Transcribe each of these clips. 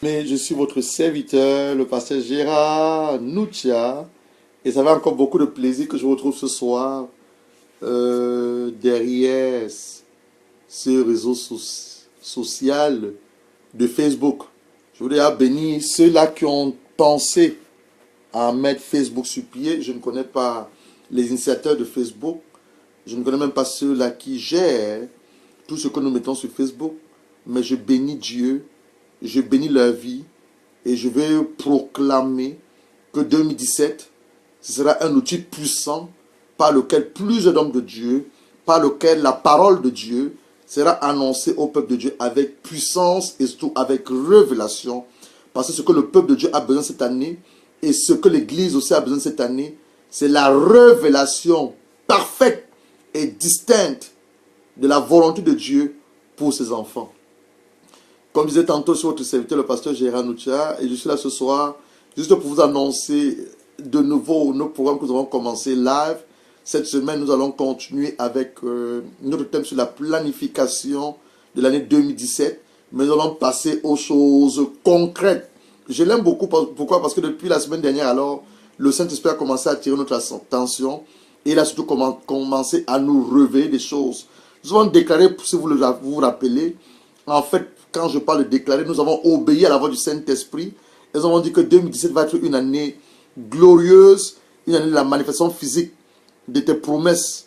Mais je suis votre serviteur, le pasteur Gérard Noutia, et ça fait encore beaucoup de plaisir que je vous retrouve ce soir derrière ce réseau social de Facebook. Je voudrais bénir ceux-là qui ont pensé à mettre Facebook sur pied. Je ne connais pas les initiateurs de Facebook. Je ne connais même pas ceux-là qui gèrent tout ce que nous mettons sur Facebook. Mais je bénis Dieu, je bénis leur vie et je vais proclamer que 2017, ce sera un outil puissant par lequel plusieurs d'hommes de Dieu, par lequel la parole de Dieu sera annoncée au peuple de Dieu avec puissance et surtout avec révélation. Parce que ce que le peuple de Dieu a besoin cette année et ce que l'Église aussi a besoin cette année, c'est la révélation parfaite et distincte de la volonté de Dieu pour ses enfants. Comme je disais tantôt sur votre serviteur, le pasteur Gérard Noutia, et je suis là ce soir juste pour vous annoncer de nouveau nos programmes que nous avons commencé live. Cette semaine, nous allons continuer avec notre thème sur la planification de l'année 2017. Mais nous allons passer aux choses concrètes. Je l'aime beaucoup. Pourquoi? Parce que depuis la semaine dernière, alors, le Saint-Esprit a commencé à attirer notre attention. Et il a surtout commencé à nous révéler des choses. Nous avons déclaré, si vous vous rappelez, en fait, quand je parle de déclarer, nous avons obéi à la voix du Saint-Esprit. Et nous avons dit que 2017 va être une année glorieuse, une année de la manifestation physique de tes promesses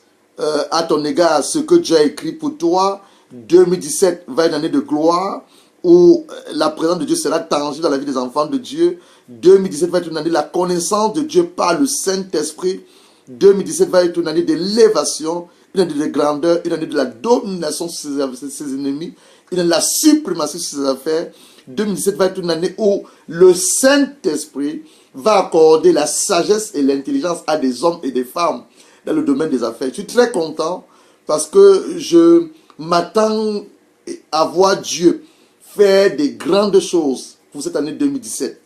à ton égard, ce que Dieu a écrit pour toi. 2017 va être une année de gloire où la présence de Dieu sera tangible dans la vie des enfants de Dieu. 2017 va être une année de la connaissance de Dieu par le Saint-Esprit. 2017 va être une année d'élévation, une année de grandeur, une année de la domination sur ses ennemis, une année de la suprématie sur ses affaires. 2017 va être une année où le Saint-Esprit va accorder la sagesse et l'intelligence à des hommes et des femmes dans le domaine des affaires. Je suis très content parce que je m'attends à voir Dieu faire des grandes choses pour cette année 2017.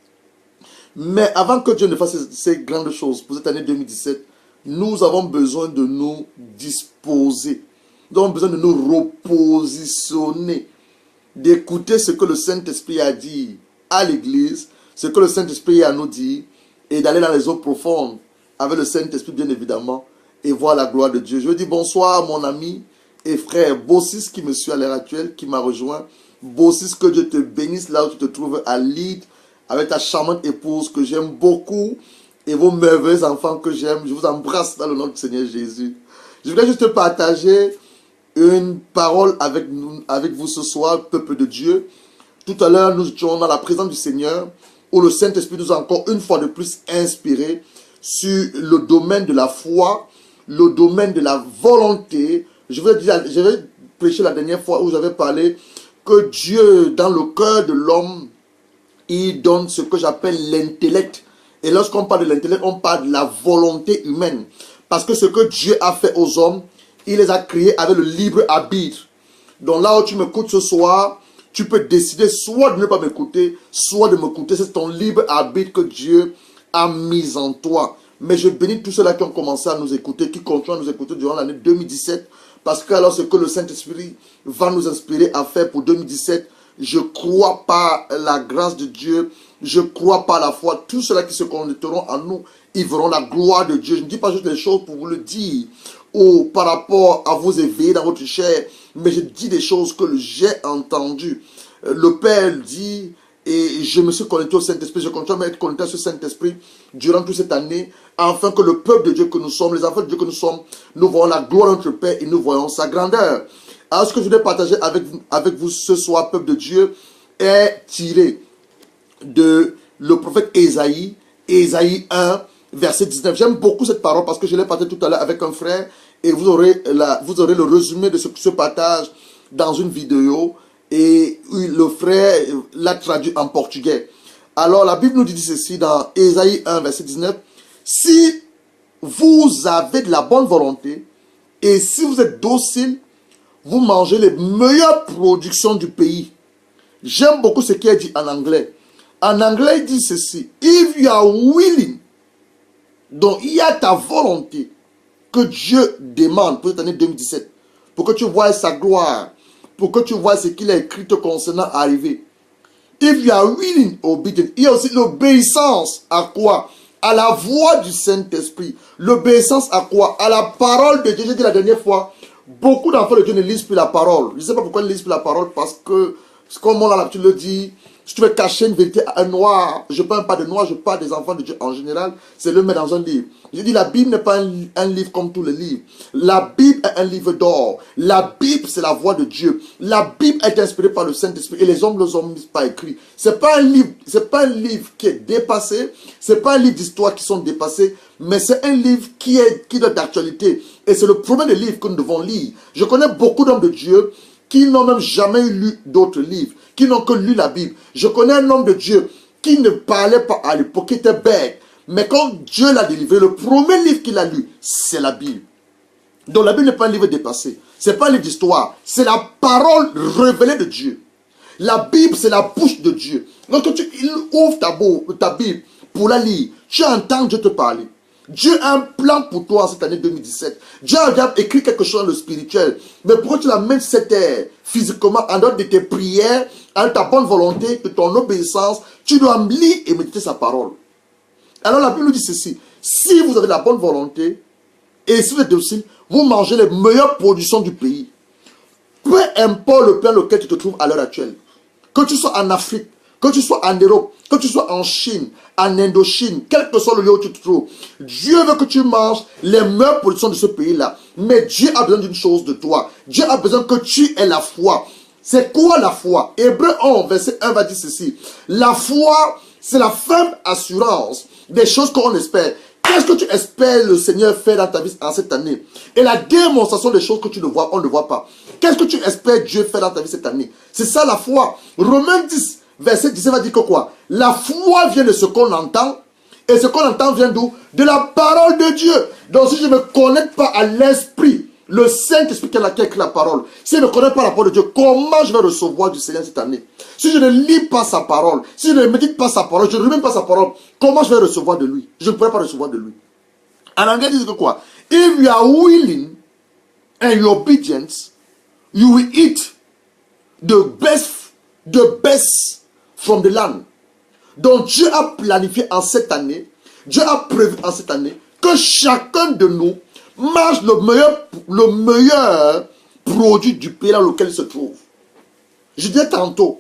Mais avant que Dieu ne fasse ces grandes choses pour cette année 2017, nous avons besoin de nous disposer. Nous avons besoin de nous repositionner, d'écouter ce que le Saint-Esprit a dit à l'Église, ce que le Saint-Esprit a nous dit, et d'aller dans les eaux profondes avec le Saint-Esprit, bien évidemment, et voir la gloire de Dieu. Je dis bonsoir, mon ami et frère Bossis qui me suit à l'heure actuelle, qui m'a rejoint. Bossis, que Dieu te bénisse là où tu te trouves à Leeds, avec ta charmante épouse que j'aime beaucoup, et vos merveilleux enfants que j'aime. Je vous embrasse dans le nom du Seigneur Jésus. Je voulais juste partager une parole avec vous ce soir, peuple de Dieu. Tout à l'heure, nous étions dans la présence du Seigneur, où le Saint-Esprit nous a encore une fois de plus inspiré sur le domaine de la foi, le domaine de la volonté. Je vais prêcher la dernière fois où j'avais parlé que Dieu, dans le cœur de l'homme, il donne ce que j'appelle l'intellect. Et lorsqu'on parle de l'intellect, on parle de la volonté humaine. Parce que ce que Dieu a fait aux hommes, il les a créés avec le libre arbitre. Donc là où tu m'écoutes ce soir, tu peux décider soit de ne pas m'écouter, soit de m'écouter. C'est ton libre arbitre que Dieu a mis en toi. Mais je bénis tous ceux-là qui ont commencé à nous écouter, qui continuent à nous écouter durant l'année 2017. Parce que alors ce que le Saint-Esprit va nous inspirer à faire pour 2017, je crois par la grâce de Dieu, je crois par la foi. Tous ceux-là qui se connecteront à nous, ils verront la gloire de Dieu. Je ne dis pas juste des choses pour vous le dire, ou par rapport à vous éveiller dans votre chair, mais je dis des choses que j'ai entendues. Le Père dit, et je me suis connecté au Saint-Esprit, je continue à être connecté à ce Saint-Esprit durant toute cette année, afin que le peuple de Dieu que nous sommes, les enfants de Dieu que nous sommes, nous voyons la gloire de notre Père et nous voyons sa grandeur. Alors ce que je voudrais partager avec vous ce soir, peuple de Dieu, est tiré de le prophète Ésaïe 1, verset 19. J'aime beaucoup cette parole parce que je l'ai partagée tout à l'heure avec un frère et vous aurez le résumé de ce partage dans une vidéo et le frère l'a traduit en portugais. Alors la Bible nous dit ceci dans Ésaïe 1, verset 19. Si vous avez de la bonne volonté et si vous êtes docile, vous mangez les meilleures productions du pays. J'aime beaucoup ce qui est dit en anglais. En anglais, il dit ceci. If you are willing, donc il y a ta volonté que Dieu demande pour cette année 2017, pour que tu vois sa gloire, pour que tu vois ce qu'il a écrit te concernant arriver. If you are willing, obedient. Il y a aussi l'obéissance à quoi? À la voix du Saint-Esprit. L'obéissance à quoi? À la parole de Dieu. J'ai dit la dernière fois, beaucoup d'enfants de Dieu ne lisent plus la parole. Je ne sais pas pourquoi ils ne lisent plus la parole, parce que, comme on a l'habitude de le dire, si tu veux cacher une vérité à un noir, je ne parle pas de noir, je parle des enfants de Dieu en général, c'est le mettre dans un livre. Je dis, la Bible n'est pas un livre comme tous les livres. La Bible est un livre d'or. La Bible, c'est la voix de Dieu. La Bible est inspirée par le Saint-Esprit et les hommes ne l'ont pas écrit. C'est pas un livre qui est dépassé. C'est pas un livre d'histoire qui sont dépassés, mais c'est un livre qui est d'actualité. Et c'est le premier des livres que nous devons lire. Je connais beaucoup d'hommes de Dieu qui n'ont même jamais lu d'autres livres, qui n'ont que lu la Bible. Je connais un homme de Dieu qui ne parlait pas à l'époque, qui était bête. Mais quand Dieu l'a délivré, le premier livre qu'il a lu, c'est la Bible. Donc la Bible n'est pas un livre dépassé. Ce n'est pas un livre d'histoire. C'est la parole révélée de Dieu. La Bible, c'est la bouche de Dieu. Donc quand tu ouvres ta Bible pour la lire, tu entends Dieu te parler. Dieu a un plan pour toi en cette année 2017. Dieu a déjà écrit quelque chose dans le spirituel. Mais pourquoi tu l'amènes cette terre physiquement, en dehors de tes prières, en ta bonne volonté, de ton obéissance, tu dois lire et méditer sa parole. Alors la Bible nous dit ceci: si vous avez la bonne volonté et si vous êtes docile, vous mangez les meilleures productions du pays. Peu importe le pays dans lequel tu te trouves à l'heure actuelle. Que tu sois en Afrique, que tu sois en Europe, que tu sois en Chine, en Indochine, quel que soit le lieu où tu te trouves, Dieu veut que tu manges les meilleures productions de ce pays-là. Mais Dieu a besoin d'une chose de toi. Dieu a besoin que tu aies la foi. C'est quoi la foi? Hébreux 11, verset 1 va dire ceci: la foi, c'est la ferme assurance des choses qu'on espère. Qu'est-ce que tu espères le Seigneur faire dans ta vie en cette année? Et la démonstration des choses que tu ne vois, on ne voit pas. Qu'est-ce que tu espères Dieu faire dans ta vie cette année? C'est ça la foi. Romains 10, verset 17 va dire que quoi? La foi vient de ce qu'on entend. Et ce qu'on entend vient d'où? De la parole de Dieu. Donc si je ne me connecte pas à l'Esprit, le Saint-Esprit qui a écrit la parole, si je ne connais pas la parole de Dieu, comment je vais recevoir du Seigneur cette année? Si je ne lis pas sa parole, si je ne médite pas sa parole, je ne remets pas sa parole, comment je vais recevoir de lui? Je ne pourrai pas recevoir de lui. En anglais, il dit que quoi? If you are willing and you're obedient, you will eat the best from the land. Donc Dieu a planifié en cette année, Dieu a prévu en cette année que chacun de nous mange le meilleur produit du pays dans lequel il se trouve. Je disais tantôt,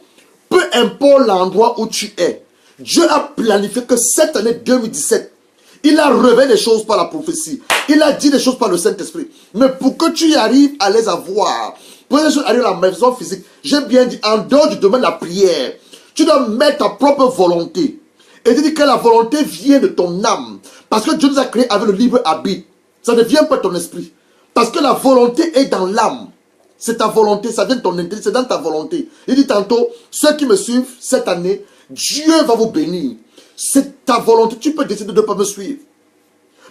peu importe l'endroit où tu es, Dieu a planifié que cette année 2017, il a révélé des choses par la prophétie. Il a dit des choses par le Saint-Esprit. Mais pour que tu y arrives à les avoir, pour que tu arrives à la maison physique, j'ai bien dit, en dehors du domaine de la prière, tu dois mettre ta propre volonté. Et tu dis que la volonté vient de ton âme. Parce que Dieu nous a créés avec le libre arbitre. Ça ne vient pas de ton esprit. Parce que la volonté est dans l'âme. C'est ta volonté, ça vient de ton intelligence, c'est dans ta volonté. Il dit tantôt, ceux qui me suivent cette année, Dieu va vous bénir. C'est ta volonté, tu peux décider de ne pas me suivre.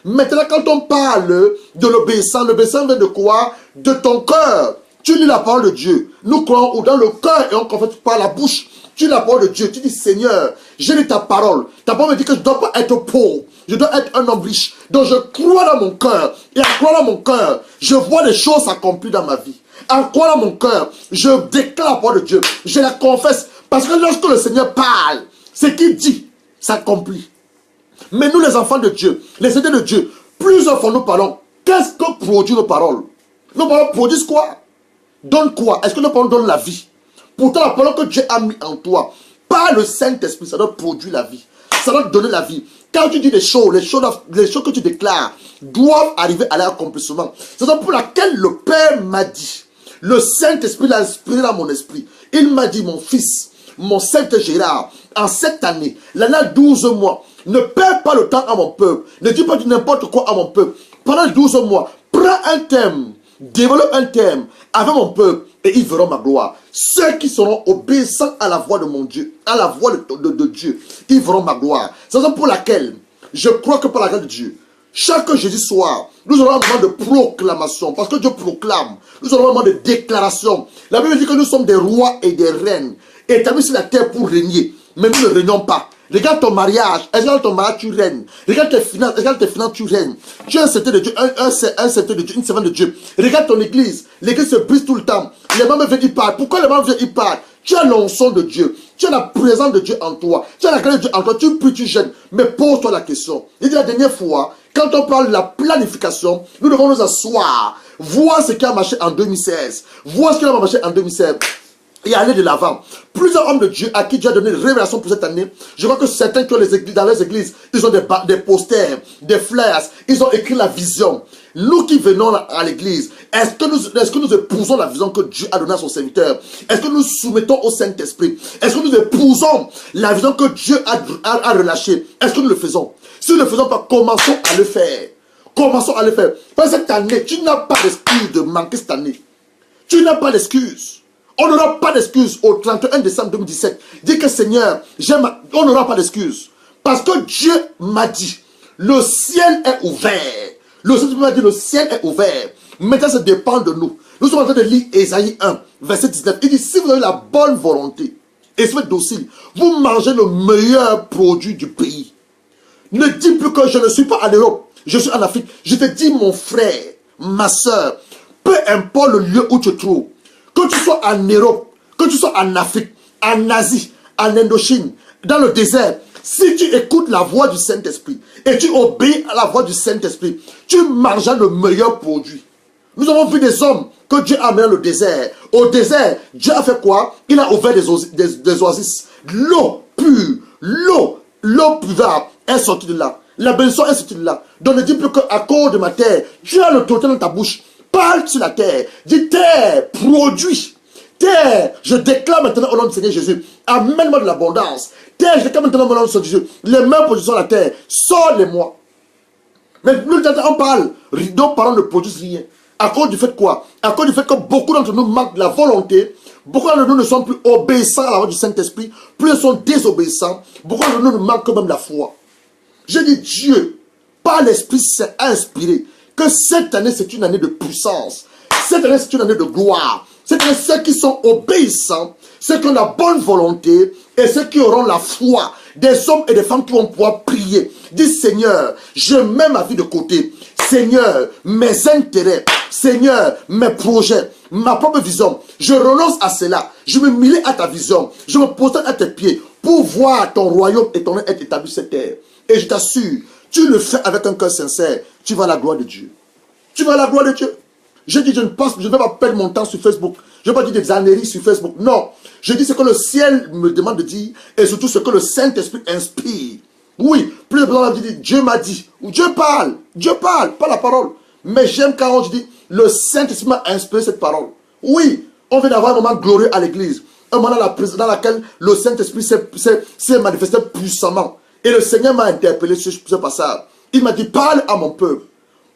Maintenant, quand on parle de l'obéissance vient de quoi? De ton cœur. Tu lis la parole de Dieu. Nous croyons dans le cœur et on confesse par la bouche. Tu lis la parole de Dieu. Tu dis, Seigneur, j'ai lu ta parole. Ta parole me dit que je ne dois pas être pauvre. Je dois être un homme riche. Donc je crois dans mon cœur. Et en croyant dans mon cœur, je vois les choses s'accomplir dans ma vie. En croyant dans mon cœur, je déclare la parole de Dieu. Je la confesse. Parce que lorsque le Seigneur parle, ce qu'il dit s'accomplit. Mais nous, les enfants de Dieu, les enfants de Dieu, plusieurs fois nous parlons. Qu'est-ce que produit nos paroles? Nos paroles produisent quoi? Donne quoi? Est-ce que nos paroles donnent la vie? Pourtant, la parole que Dieu a mis en toi, par le Saint-Esprit, ça doit produire la vie. Ça doit donner la vie. Quand tu dis des choses, les choses que tu déclares doivent arriver à l'accomplissement. C'est ça pour laquelle le Père m'a dit, le Saint-Esprit l'a inspiré dans mon esprit. Il m'a dit, mon fils, mon Saint Gérard, en cette année, l'année 12 mois, ne perds pas le temps à mon peuple. Ne dis pas du n'importe quoi à mon peuple. Pendant 12 mois, prends un thème, développe un thème avec mon peuple et ils verront ma gloire. Ceux qui seront obéissants à la voix de mon Dieu, à la voix de Dieu, ils verront ma gloire. C'est la raison pour laquelle je crois que par la grâce de Dieu, chaque jeudi soir, nous aurons un moment de proclamation. Parce que Dieu proclame. Nous aurons un moment de déclaration. La Bible dit que nous sommes des rois et des reines, établis sur la terre pour régner. Mais nous ne régnons pas. Regarde ton mariage. Est-ce que dans ton mariage tu règnes? Regarde tes finances. Est-ce que dans tes finances tu règnes? Tu es un serviteur de Dieu, un serviteur de Dieu, une servante de Dieu. Regarde ton église. L'église se brise tout le temps. Les membres viennent y parler. Pourquoi les membres viennent y parler? Tu as l'onction de Dieu. Tu as la présence de Dieu en toi. Tu as la grâce de Dieu en toi. Tu pries, tu gênes. Mais pose-toi la question. Il dit la dernière fois, quand on parle de la planification, nous devons nous asseoir, voir ce qui a marché en 2016, voir ce qui a marché en 2016. Et aller de l'avant. Plusieurs hommes de Dieu à qui Dieu a donné une révélation pour cette année. Je crois que certains qui ont les églises, dans les églises, ils ont des posters, des flyers, ils ont écrit la vision. Nous qui venons à l'église, est-ce que nous épousons la vision que Dieu a donnée à son serviteur? Est-ce que nous soumettons au Saint-Esprit? Est-ce que nous épousons la vision que Dieu a relâchée? Est-ce que nous le faisons? Si nous ne le faisons pas, commençons à le faire. Commençons à le faire. Parce que cette année, tu n'as pas d'excuse de manquer cette année. Tu n'as pas d'excuse. On n'aura pas d'excuse au 31 décembre 2017. Dis que Seigneur, on n'aura pas d'excuse. Parce que Dieu m'a dit, le ciel est ouvert. Le Seigneur m'a dit, le ciel est ouvert. Maintenant, ça dépend de nous. Nous sommes en train de lire Ésaïe 1, verset 19. Il dit, si vous avez la bonne volonté et si vous êtes docile, vous mangez le meilleur produit du pays. Ne dis plus que je ne suis pas en Europe, je suis en Afrique. Je te dis, mon frère, ma soeur, peu importe le lieu où tu te trouves, que tu sois en Europe, que tu sois en Afrique, en Asie, en Indochine, dans le désert, si tu écoutes la voix du Saint-Esprit et tu obéis à la voix du Saint-Esprit, tu mangeras le meilleur produit. Nous avons vu des hommes que Dieu a amenés dans le désert. Au désert, Dieu a fait quoi? Il a ouvert des oasis. L'eau pure, l'eau pure est sortie de là. La bénédiction est sortie de là. Donc ne dis plus qu'à cause de ma terre, tu as le total dans ta bouche. Parle sur la terre. Dis terre, produit. Terre, je déclare maintenant au nom du Seigneur Jésus. Amène-moi de l'abondance. Terre, je déclare maintenant au nom du Seigneur Jésus. Les mains position la terre. Sors-les-moi. Mais nous, on parle. Nos parents ne produisent rien. À cause du fait quoi? À cause du fait que beaucoup d'entre nous manquent de la volonté. Beaucoup d'entre nous ne sont plus obéissants à la voix du Saint-Esprit. Plus ils sont désobéissants. Beaucoup d'entre nous manquent même la foi. Je dis Dieu, par l'Esprit Saint, a inspiré que cette année, c'est une année de puissance. Cette année, c'est une année de gloire. Cette année, ceux qui sont obéissants, ceux qui ont la bonne volonté et ceux qui auront la foi, des hommes et des femmes qui vont pouvoir prier. Dis Seigneur, je mets ma vie de côté. Seigneur, mes intérêts, Seigneur, mes projets, ma propre vision, je renonce à cela. Je me mêle à ta vision. Je me pose à tes pieds pour voir ton royaume et ton règne être établi sur cette terre. Et je t'assure, tu le fais avec un cœur sincère, tu vas à la gloire de Dieu. Tu vas à la gloire de Dieu. Je dis, je ne vais pas perdre mon temps sur Facebook. Je ne vais pas dire des âneries sur Facebook. Non. Je dis ce que le ciel me demande de dire et surtout ce que le Saint-Esprit inspire. Oui, plus de personnes disent, Dieu m'a dit. Ou Dieu parle, pas la parole. Mais j'aime quand on dit, le Saint-Esprit m'a inspiré cette parole. Oui, on vient d'avoir un moment glorieux à l'église. Un moment dans lequel le Saint-Esprit s'est manifesté puissamment. Et le Seigneur m'a interpellé sur ce passage. Il m'a dit, parle à mon peuple.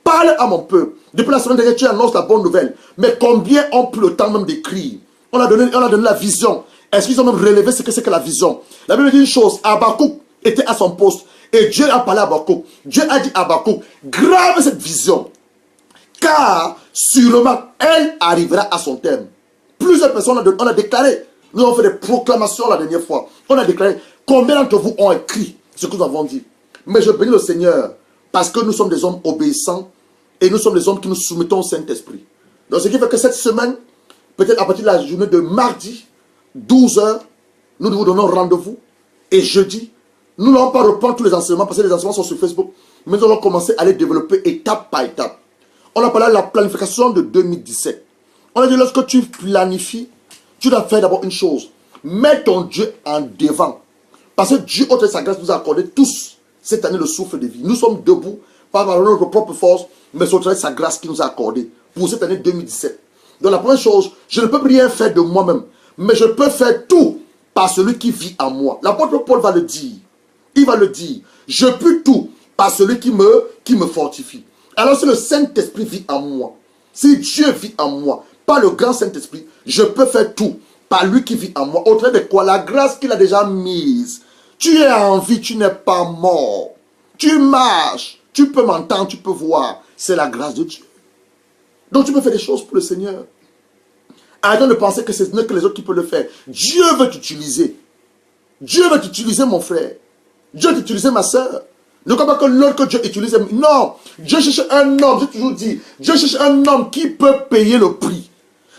Parle à mon peuple. Depuis la semaine dernière, tu annonces la bonne nouvelle. Mais combien ont pris le temps même d'écrire? On a donné la vision. Est-ce qu'ils ont même relevé ce que c'est que la vision? La Bible dit une chose. Habakkuk était à son poste. Et Dieu a parlé à Habakkuk. Dieu a dit à Habakkuk, grave cette vision. Car sûrement, elle arrivera à son terme. Plusieurs personnes on a déclaré. Nous avons fait des proclamations la dernière fois. On a déclaré. Combien d'entre vous ont écrit ce que nous avons dit? Mais je bénis le Seigneur. Parce que nous sommes des hommes obéissants et nous sommes des hommes qui nous soumettons au Saint-Esprit. Donc ce qui fait que cette semaine, peut-être à partir de la journée de mardi, 12 h, nous vous donnons rendez-vous. Et jeudi, nous n'allons pas reprendre tous les enseignements parce que les enseignements sont sur Facebook. Mais nous allons commencer à les développer étape par étape. On a parlé de la planification de 2017. On a dit lorsque tu planifies, tu dois faire d'abord une chose. Mets ton Dieu en devant. Parce que Dieu, au travers de sa grâce, nous a accordé tous cette année le souffle de vie. Nous sommes debout, pas par notre propre force, mais sur sa grâce qui nous a accordé pour cette année 2017. Donc la première chose, je ne peux rien faire de moi-même, mais je peux faire tout par celui qui vit en moi. L'apôtre Paul va le dire. Il va le dire. Je peux tout par celui qui me fortifie. Alors si le Saint-Esprit vit en moi, si Dieu vit en moi, par le grand Saint-Esprit, je peux faire tout par lui qui vit en moi. Au travers de quoi? La grâce qu'il a déjà mise. Tu es en vie, tu n'es pas mort. Tu marches, tu peux m'entendre, tu peux voir. C'est la grâce de Dieu. Donc tu peux faire des choses pour le Seigneur. Arrêtons de penser que ce n'est que les autres qui peuvent le faire. Dieu veut t'utiliser. Dieu veut t'utiliser, mon frère. Dieu veut t'utiliser, ma soeur. Ne crois pas que l'autre que Dieu utilise. Non. Dieu cherche un homme, j'ai toujours dit. Dieu cherche un homme qui peut payer le prix.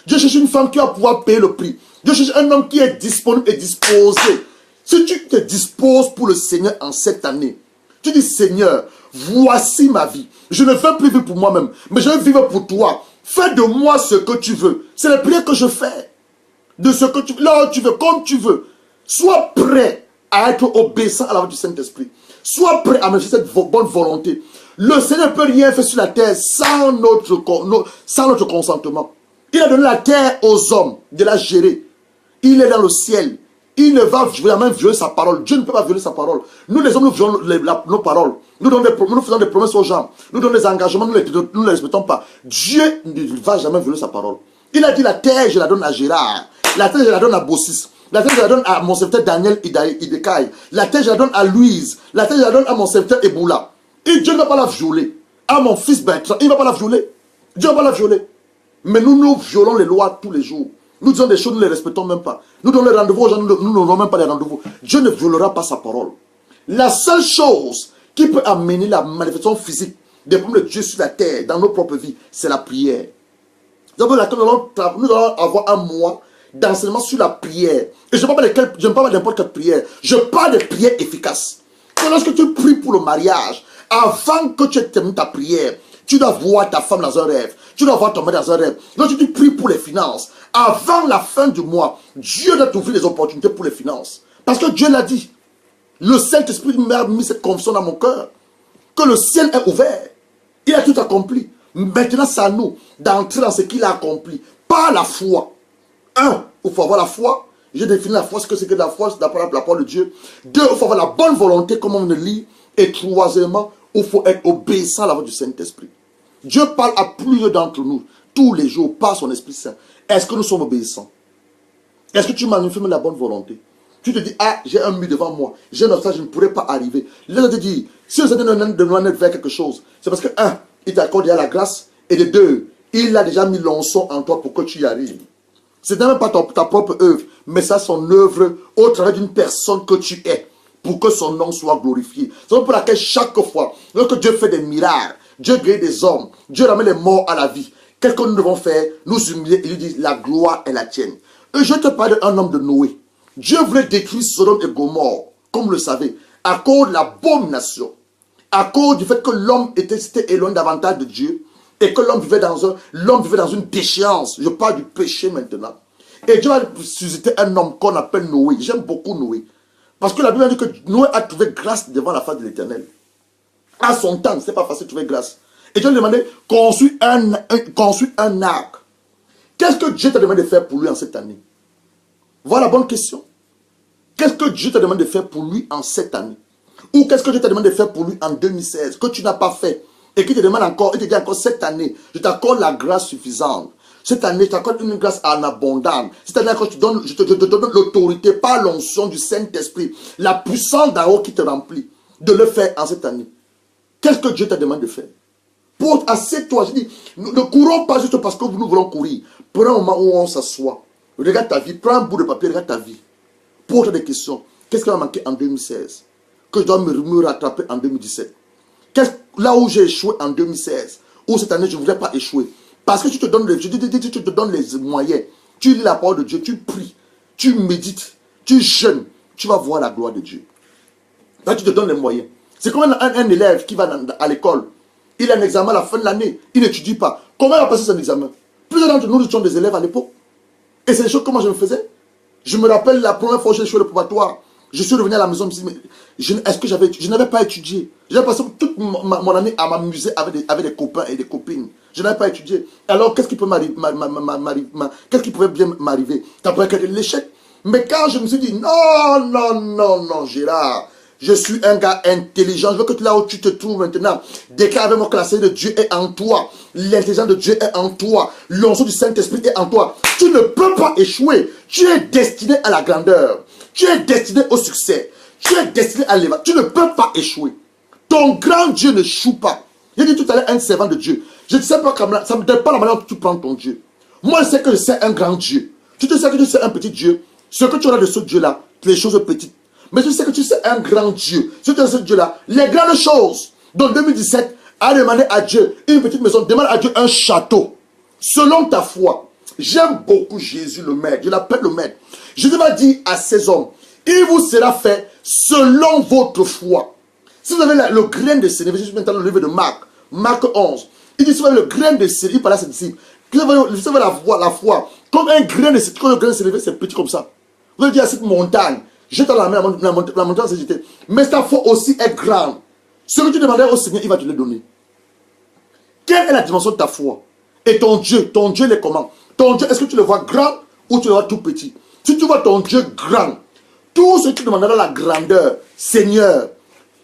Dieu cherche une femme qui va pouvoir payer le prix. Dieu cherche un homme qui est disponible et disposé. Si tu te disposes pour le Seigneur en cette année, tu dis Seigneur, voici ma vie. Je ne veux plus vivre pour moi-même, mais je veux vivre pour toi. Fais de moi ce que tu veux. C'est la prière que je fais. De ce que tu veux, là où tu veux, comme tu veux. Sois prêt à être obéissant à la voix du Saint-Esprit. Sois prêt à manifester cette bonne volonté. Le Seigneur ne peut rien faire sur la terre sans notre consentement. Il a donné la terre aux hommes de la gérer. Il est dans le ciel. Il ne va jamais violer sa parole. Dieu ne peut pas violer sa parole. Nous, les hommes, nous violons nos paroles. Nous faisons des promesses aux gens. Nous donnons des engagements, nous ne les respectons pas. Dieu ne va jamais violer sa parole. Il a dit la terre, je la donne à Gérard. La terre, je la donne à Bossis. La terre, je la donne à mon serviteur Daniel Idekai. La terre, je la donne à Louise. La terre, je la donne à mon serviteur Eboula. Et Dieu ne va pas la violer. À mon fils Bertrand, il ne va pas la violer. Dieu ne va pas la violer. Mais nous violons les lois tous les jours. Nous disons des choses, nous ne les respectons même pas. Nous donnons les rendez-vous aux gens, nous ne donnons même pas les rendez-vous. Dieu ne violera pas sa parole. La seule chose qui peut amener la manifestation physique des problèmes de Dieu sur la terre, dans nos propres vies, c'est la prière. C'est pour laquelle nous allons avoir un mois d'enseignement sur la prière. Et je ne parle pas de n'importe quelle prière. Je parle de prière efficace. Lorsque tu pries pour le mariage, avant que tu termines ta prière, tu dois voir ta femme dans un rêve. Tu dois voir ton mari dans un rêve. Lorsque tu pries pour les finances, avant la fin du mois, Dieu doit t'ouvrir les opportunités pour les finances. Parce que Dieu l'a dit. Le Saint-Esprit m'a mis cette conviction dans mon cœur. Que le ciel est ouvert. Il a tout accompli. Maintenant, c'est à nous d'entrer dans ce qu'il a accompli. Par la foi. Il faut avoir la foi. J'ai défini la foi, ce que c'est que la foi, c'est d'après la parole de Dieu. 2, il faut avoir la bonne volonté, comme on le lit. Et troisièmement, il faut être obéissant à la voix du Saint-Esprit. Dieu parle à plusieurs d'entre nous, tous les jours, par son Esprit Saint. Est-ce que nous sommes obéissants? Est-ce que tu manifestes la bonne volonté? Tu te dis, ah, j'ai un mur devant moi, j'ai un obstacle, je ne pourrais pas arriver. Là, te dit, si vous êtes de nous vers quelque chose, c'est parce que, il t'accorde déjà la grâce, et de 2, il a déjà mis l'onction en toi pour que tu y arrives. Ce n'est même pas ta propre œuvre, mais ça, son œuvre au travers d'une personne que tu es, pour que son nom soit glorifié. C'est pour laquelle chaque fois, lorsque Dieu fait des miracles, Dieu guérit des hommes, Dieu ramène les morts à la vie. Qu'est-ce que nous devons faire? Nous humilier et lui dire, la gloire est la tienne. Et je te parle d'un homme de Noé. Dieu voulait détruire Sodome et Gomorrhe, comme vous le savez, à cause de l'abomination, à cause du fait que l'homme était éloigné davantage de Dieu, et que l'homme vivait dans une déchéance. Je parle du péché maintenant. Et Dieu a suscité un homme qu'on appelle Noé. J'aime beaucoup Noé. Parce que la Bible dit que Noé a trouvé grâce devant la face de l'Éternel. À son temps, ce n'est pas facile de trouver grâce. Et Dieu lui a demandé, construis un arc. Qu'est-ce que Dieu t'a demandé de faire pour lui en cette année? Voilà la bonne question. Qu'est-ce que Dieu t'a demandé de faire pour lui en cette année? Ou qu'est-ce que Dieu t'a demandé de faire pour lui en 2016, que tu n'as pas fait? Et qui te demande encore, il te dit encore, cette année, je t'accorde la grâce suffisante. Cette année, je t'accorde une grâce en abondance. Cette année, je te donne l'autorité par l'onction du Saint-Esprit, la puissance d'en haut qui te remplit, de le faire en cette année. Qu'est-ce que Dieu t'a demandé de faire? Pour assieds-toi, je dis, nous ne courons pas juste parce que nous voulons courir. Prends un moment où on s'assoit. Regarde ta vie, prends un bout de papier, regarde ta vie. Pose-toi des questions. Qu'est-ce qui m'a manqué en 2016? Que je dois me rattraper en 2017? Là où j'ai échoué en 2016, ou cette année je ne voudrais pas échouer. Parce que tu te donnes les moyens. Tu lis la parole de Dieu, tu pries, tu médites, tu jeûnes, tu vas voir la gloire de Dieu. Là tu te donnes les moyens. C'est comme un élève qui va à l'école. Il a un examen à la fin de l'année, il n'étudie pas. Comment il va passer son examen? Plusieurs d'entre nous étions des élèves à l'époque. Et c'est des choses que moi je me faisais. Je me rappelle la première fois que j'ai échoué le probatoire. Je suis revenu à la maison, je n'avais pas étudié. J'ai passé toute mon année à m'amuser avec des copains et des copines. Je n'avais pas étudié. Alors, qu'est-ce qui peut qu'est-ce qui pouvait bien m'arriver? Ça pourrait être l'échec. Mais quand je me suis dit, non, Gérard, je suis un gars intelligent. Je veux que là où tu te trouves maintenant, déclare avec mon classé de Dieu est en toi. L'intelligence de Dieu est en toi. L'onction du Saint-Esprit est en toi. Tu ne peux pas échouer. Tu es destiné à la grandeur. Tu es destiné au succès. Tu es destiné à l'évangile. Tu ne peux pas échouer. Ton grand Dieu ne choue pas. J'ai dit tout à l'heure un servant de Dieu. Je ne sais pas comment, ça ne me donne pas la manière dont tu prends ton Dieu. Moi, je sais que je sais un grand Dieu. Tu te sais que tu sais un petit Dieu. Ce que tu auras de ce Dieu-là, les choses petites. Mais tu sais que tu sais un grand Dieu. Ce que tu as de ce Dieu-là, les grandes choses. Donc 2017, a demandé à Dieu une petite maison. Demande à Dieu un château. Selon ta foi. J'aime beaucoup Jésus le Maître. Je l'appelle le Maître. Jésus va dire à ces hommes, il vous sera fait selon votre foi. Si vous avez le grain de sénévé, je suis maintenant le livre de Marc, Marc 11. Il dit, si vous avez le grain de sénévé, il parle à ses disciples. Vous avez la foi, comme un grain de sénévé, c'est petit comme ça. Vous allez dire à cette montagne, jette dans la mer, la montagne s'est jetée. Mais ta foi aussi est grande. Ce que tu demanderas au Seigneur, il va te le donner. Quelle est la dimension de ta foi? Et ton Dieu, il est comment? Ton Dieu, est-ce que tu le vois grand ou tu le vois tout petit? Si tu vois ton Dieu grand, tout ce que tu demanderas la grandeur, Seigneur,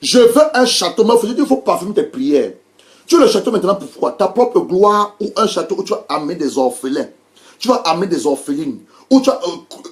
je veux un château, mais il faut parfumer tes prières. Tu veux le château maintenant pourquoi? Ta propre gloire ou un château où tu vas amener des orphelins, tu vas amener des orphelines, où tu vas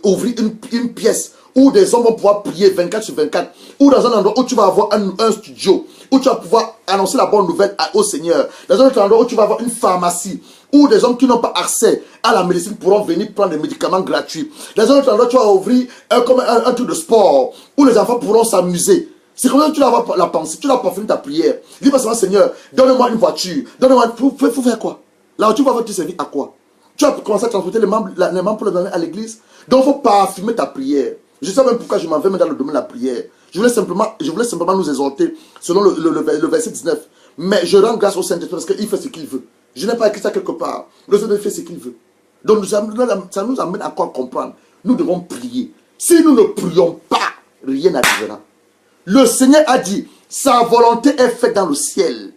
ouvrir une pièce où des hommes vont pouvoir prier 24 sur 24, ou dans un endroit où tu vas avoir un studio, où tu vas pouvoir annoncer la bonne nouvelle au Seigneur, dans un autre endroit où tu vas avoir une pharmacie, où des hommes qui n'ont pas accès à la médecine pourront venir prendre des médicaments gratuits. Dans un autre endroit, tu vas ouvrir comme un truc de sport, où les enfants pourront s'amuser. C'est comme ça que tu vas avoir la pensée, tu vas parfumer ta prière. Dis pas seulement, Seigneur, donne-moi une voiture, donne-moi. Il faut faire quoi? La voiture va te servir à quoi? Tu vas commencer à transporter les membres pour les donner à l'église. Donc, il faut parfumer ta prière. Je sais même pourquoi je m'en vais dans le domaine de la prière. Je voulais simplement nous exhorter selon le verset 19. Mais je rends grâce au Saint-Esprit parce qu'il fait ce qu'il veut. Je n'ai pas écrit ça quelque part. Le Seigneur fait ce qu'il veut. Donc ça nous amène à quoi comprendre? Nous devons prier. Si nous ne prions pas, rien n'arrivera. Le Seigneur a dit, sa volonté est faite dans le ciel.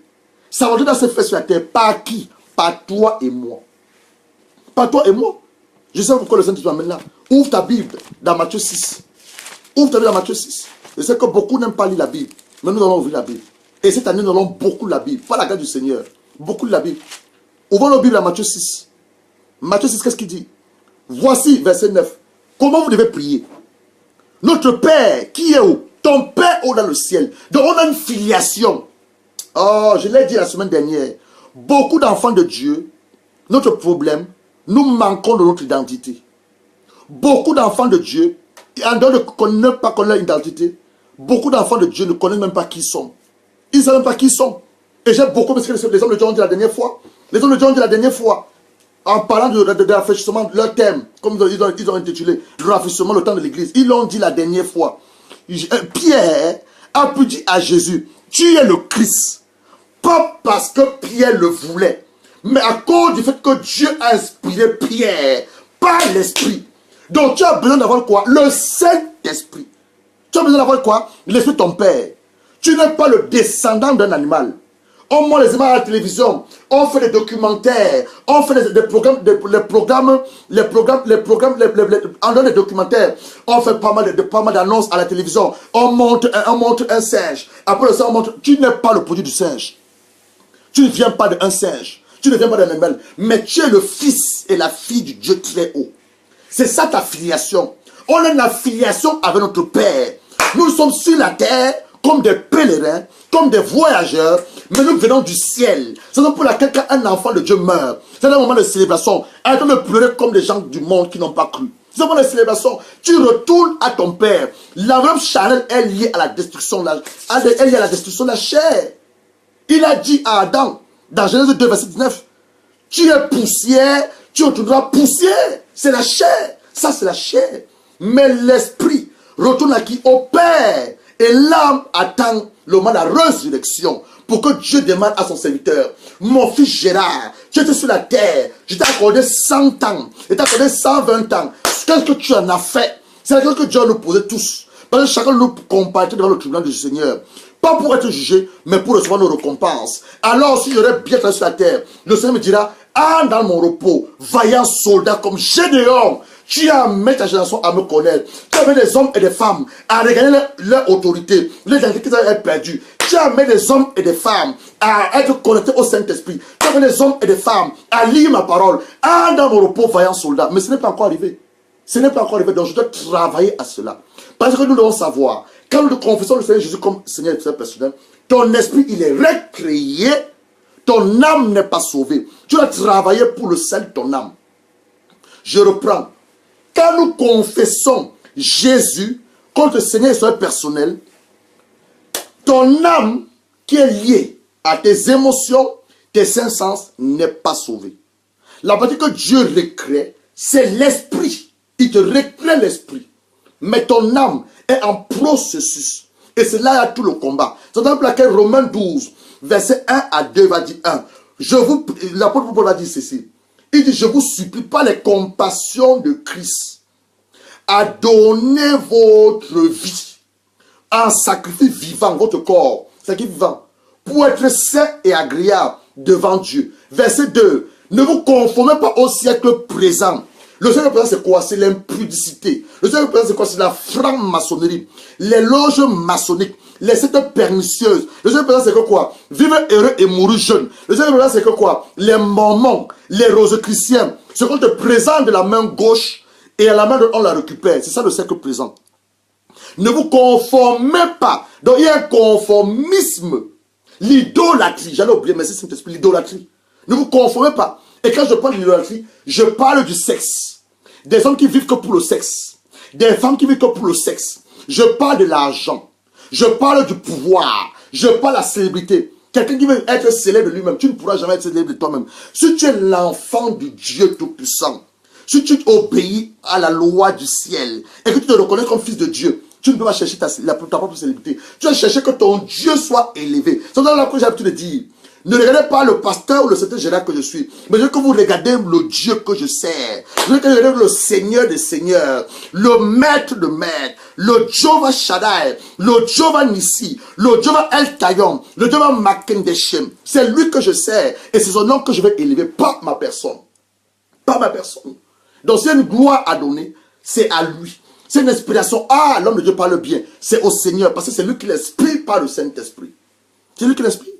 Sa volonté doit se faire sur la terre. Par qui? Par toi et moi. Par toi et moi. Je sais pourquoi le Seigneur t'amène là. Ouvre ta Bible dans Matthieu 6. Ouvre ta Bible dans Matthieu 6. Je sais que beaucoup n'aiment pas lire la Bible. Mais nous allons ouvrir la Bible. Et cette année, nous allons beaucoup la Bible. Pas la grâce du Seigneur. Beaucoup de la Bible. Ouvrons la Bible à Matthieu 6. Matthieu 6, qu'est-ce qu'il dit? Voici, verset 9. Comment vous devez prier? Notre Père, qui est où? Ton Père est dans le ciel. Donc on a une filiation. Oh, je l'ai dit la semaine dernière. Beaucoup d'enfants de Dieu, notre problème, nous manquons de notre identité. Beaucoup d'enfants de Dieu, en dehors de ne pas connaître leur identité, beaucoup d'enfants de Dieu ne connaissent même pas qui ils sont. Ils ne savent même pas qui ils sont. Et j'aime beaucoup parce que les hommes de Dieu ont dit la dernière fois. Les hommes de Dieu ont dit la dernière fois, en parlant de rafraîchissement, leur thème, comme ils ont intitulé, le rafraîchissement, le temps de l'église. Ils l'ont dit la dernière fois. Pierre a pu dire à Jésus, tu es le Christ. Pas parce que Pierre le voulait, mais à cause du fait que Dieu a inspiré Pierre par l'Esprit. Donc tu as besoin d'avoir quoi? Le Saint-Esprit. Tu as besoin d'avoir quoi? L'Esprit de ton Père. Tu n'es pas le descendant d'un animal. On montre les images à la télévision, on fait des documentaires, on fait des programmes, en dehors des documentaires, on fait pas mal d'annonces à la télévision, on montre un singe, après le singe on montre, tu n'es pas le produit du singe, tu ne viens pas d'un singe, tu ne viens pas d'un animal, mais tu es le fils et la fille du Dieu très haut. C'est ça ta filiation. On a une affiliation avec notre Père. Nous sommes sur la terre comme des pèlerins, comme des voyageurs, mais nous venons du ciel. C'est pour laquelle quand un enfant de Dieu meurt, c'est un moment de célébration. Arrêtons de pleurer comme des gens du monde qui n'ont pas cru. C'est un moment de célébration. Tu retournes à ton Père. L'enveloppe charnelle est liée à la destruction de la chair. Il a dit à Adam, dans Genèse 2, verset 19, tu es poussière, tu retourneras poussière. C'est la chair. Ça, c'est la chair. Mais l'esprit retourne à qui? Au Père. Et l'âme attend le moment de la résurrection pour que Dieu demande à son serviteur, mon fils Gérard, tu étais sur la terre, je t'ai accordé 100 ans, je t'ai accordé 120 ans. Qu'est-ce que tu en as fait? C'est la question que Dieu nous posait tous. Parce que chacun nous comparaît devant le tribunal du Seigneur. Pas pour être jugé, mais pour recevoir nos récompenses. Alors, si j'aurais bien travaillé sur la terre, le Seigneur me dira, entre dans mon repos, vaillant soldat comme Gédéon. Tu as amené ta génération à me connaître. Tu as amené des hommes et des femmes à regagner leur autorité. Les identités qu'ils avaient perdues. Tu as amené des hommes et des femmes à être connectés au Saint-Esprit. Tu as amené des hommes et des femmes à lire ma parole. Entre dans mon repos, vaillant soldat. Mais ce n'est pas encore arrivé. Ce n'est pas encore arrivé. Donc je dois travailler à cela. Parce que nous devons savoir, quand nous confessons le Seigneur Jésus comme Seigneur et Seigneur personnel, ton esprit, il est recréé. Ton âme n'est pas sauvée. Tu dois travailler pour le salut de ton âme. Je reprends. Quand nous confessons Jésus comme le Seigneur et Seigneur personnel, ton âme qui est liée à tes émotions, tes cinq sens n'est pas sauvée. La partie que Dieu recrée, c'est l'esprit. Il te recrée l'esprit. Mais ton âme est en processus. Et c'est là qu'il y a tout le combat. C'est dans laquelle Romains 12, verset 1 à 2 va dire 1. L'apôtre Paul va dire ceci. Il dit, je vous supplie par les compassions de Christ à donner votre vie en sacrifice vivant, votre corps, sacrifice vivant, pour être saint et agréable devant Dieu. Verset 2. Ne vous conformez pas au siècle présent. Le siècle présent, c'est quoi? C'est l'impudicité. Le siècle présent, c'est quoi? C'est la franc-maçonnerie, les loges maçonniques, les sectes pernicieuses. Le siècle présent, c'est que quoi? Vivre heureux et mourir jeune. Le siècle présent, c'est que quoi? Les mormons, les rosicruciens. Ce qu'on te présente de la main gauche et à la main droite, on la récupère. C'est ça le siècle présent. Ne vous conformez pas. Donc il y a un conformisme. L'idolâtrie. J'allais oublier, mais c'est Saint-Esprit, l'idolâtrie. Ne vous conformez pas. Et quand je parle de l'idolâtrie, je parle du sexe. Des hommes qui vivent que pour le sexe. Des femmes qui vivent que pour le sexe. Je parle de l'argent. Je parle du pouvoir. Je parle de la célébrité. Quelqu'un qui veut être célèbre de lui-même, tu ne pourras jamais être célèbre de toi-même. Si tu es l'enfant du Dieu Tout-Puissant, si tu obéis à la loi du ciel et que tu te reconnais comme fils de Dieu, tu ne peux pas chercher ta propre célébrité. Tu vas chercher que ton Dieu soit élevé. C'est dans la que j'ai l'habitude de dire. Ne regardez pas le pasteur ou le secrétaire général que je suis, mais je veux que vous regardez le Dieu que je sers. Je veux que vous regardez le Seigneur des Seigneurs, le Maître de Maîtres, le Jehovah Shaddai, le Jehovah Nissi, le Jehovah El Tayon, le Jehovah Makendeshem. C'est lui que je sers et c'est son nom que je vais élever, pas ma personne. Pas ma personne. Donc s'il y a une gloire à donner, c'est à lui. C'est une inspiration. Ah, l'homme de Dieu parle bien. C'est au Seigneur parce que c'est lui qui l'inspire par le Saint-Esprit. C'est lui qui l'inspire.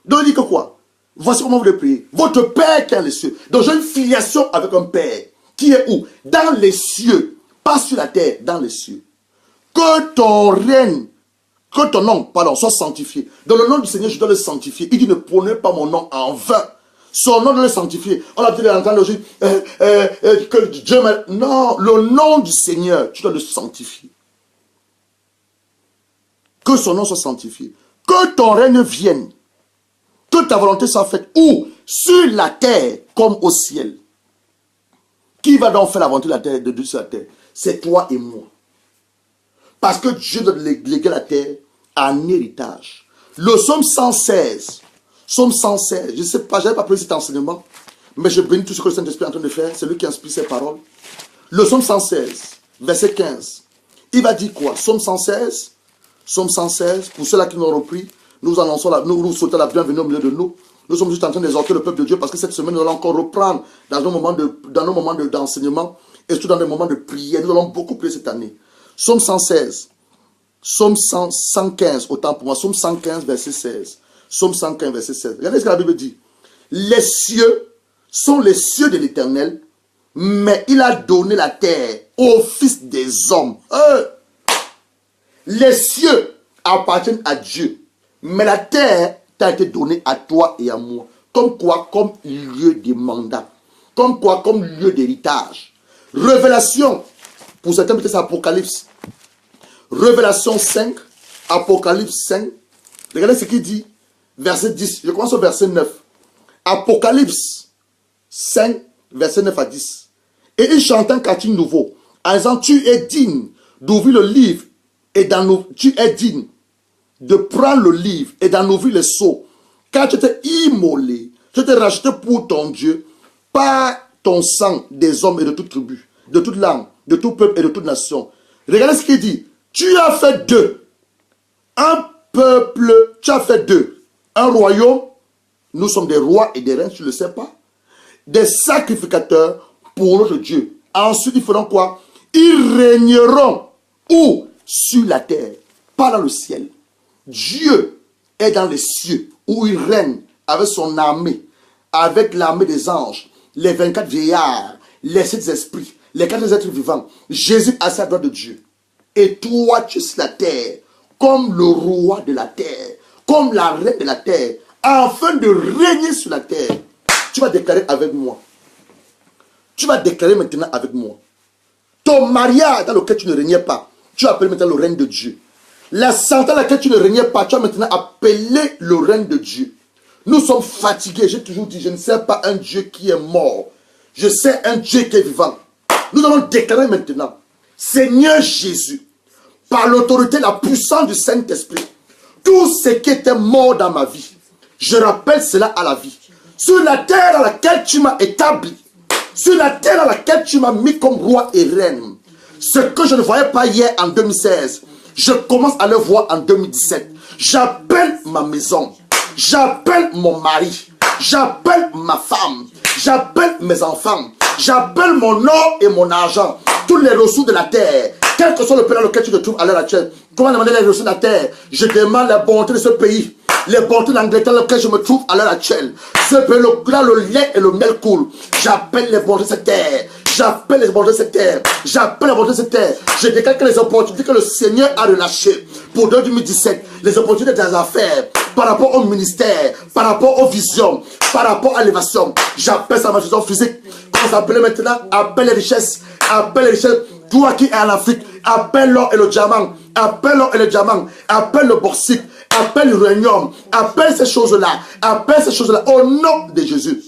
Donc il dit que quoi? Voici comment vous devez prier. Votre Père qui est dans les cieux. Donc j'ai une filiation avec un Père. Qui est où? Dans les cieux. Pas sur la terre, dans les cieux. Que ton règne, que ton nom, pardon, soit sanctifié. Dans le nom du Seigneur, je dois le sanctifier. Il dit ne prenez pas mon nom en vain. Son nom doit le sanctifier. On a peut-être entendu aujourd'hui que Dieu m'a... Non, le nom du Seigneur, tu dois le sanctifier. Que son nom soit sanctifié. Que ton règne vienne. Que ta volonté soit faite où? Sur la terre comme au ciel. Qui va donc faire la volonté de Dieu sur la terre? C'est toi et moi. Parce que Dieu doit léguer la terre en héritage. Le psaume 116. Psaume 116. Je ne sais pas, je n'avais pas pris cet enseignement. Mais je bénis tout ce que le Saint-Esprit est en train de faire. C'est lui qui inspire ses paroles. Le psaume 116, verset 15. Il va dire quoi? Psaume 116. Psaume 116. Pour ceux-là qui nous ont repris. Nous annonçons, nous souhaitons la bienvenue au milieu de nous. Nous sommes juste en train d'exhorter le peuple de Dieu parce que cette semaine, nous allons encore reprendre dans nos moments d'enseignement et surtout dans des moments de prière. Nous allons beaucoup prier cette année. Psaume 116, Psaume 115, autant pour moi. Psaume 115, verset 16. Psaume 115, verset 16. Regardez ce que la Bible dit. Les cieux sont les cieux de l'Éternel, mais il a donné la terre aux fils des hommes. Les cieux appartiennent à Dieu. Mais la terre t'a été donnée à toi et à moi. Comme quoi? Comme lieu de mandat. Comme quoi? Comme lieu d'héritage. Révélation. Pour certains, peut-être c'est Apocalypse. Révélation 5. Apocalypse 5. Regardez ce qu'il dit. Verset 10. Je commence au verset 9. Apocalypse 5, verset 9 à 10. Et il chante un cantique nouveau. En disant, tu es digne d'ouvrir le livre. Et tu es digne de prendre le livre et d'en ouvrir les sceaux. Car tu t'es immolé, tu t'es racheté pour ton Dieu par ton sang des hommes et de toute tribu, de toute langue, de tout peuple et de toute nation. Regardez ce qu'il dit. Tu as fait deux. Un peuple, tu as fait deux. Un royaume, nous sommes des rois et des reines, tu ne le sais pas. Des sacrificateurs pour notre Dieu. Ensuite, ils feront quoi? Ils régneront où? Sur la terre, pas dans le ciel. Dieu est dans les cieux où il règne avec son armée, avec l'armée des anges, les 24 vieillards, les 7 esprits, les 4 êtres vivants. Jésus a sa droite de Dieu. Et toi, tu es sur la terre, comme le roi de la terre, comme la reine de la terre, afin de régner sur la terre. Tu vas déclarer avec moi. Tu vas déclarer maintenant avec moi. Ton mariage dans lequel tu ne régnais pas, tu appelles maintenant le règne de Dieu. La santé dans laquelle tu ne régnais pas, tu as maintenant appelé le règne de Dieu. Nous sommes fatigués. J'ai toujours dit, je ne sais pas un Dieu qui est mort. Je sais un Dieu qui est vivant. Nous allons déclarer maintenant, Seigneur Jésus, par l'autorité, la puissance du Saint-Esprit, tout ce qui était mort dans ma vie, je rappelle cela à la vie. Sur la terre à laquelle tu m'as établi, sur la terre à laquelle tu m'as mis comme roi et reine, ce que je ne voyais pas hier en 2016, je commence à le voir en 2017. J'appelle ma maison, j'appelle mon mari, j'appelle ma femme, j'appelle mes enfants, j'appelle mon or et mon argent, toutes les ressources de la terre, quel que soit le pays dans lequel tu te trouves à l'heure actuelle. Comment demander les ressources de la terre? Je demande la bonté de ce pays, les bontés d'Angleterre dans lequel je me trouve à l'heure actuelle. Ce pays là, le lait et le miel coulent. J'appelle les bontés de cette terre. J'appelle les bontés de cette terre. J'appelle les bontés de cette terre. Je déclare que les opportunités que le Seigneur a relâchées pour 2017, les opportunités des affaires, par rapport au ministère, par rapport aux visions, par rapport à l'élévation, j'appelle ça ma maison physique. Comment s'appelle maintenant? Appelle les richesses. Appelle les richesses. Toi qui es en Afrique, appelle l'or et le diamant. Appelle l'or et le diamant. Appelle le bauxite. Appelle l'uranium. Appelle ces choses-là. Appelle ces choses-là au nom de Jésus.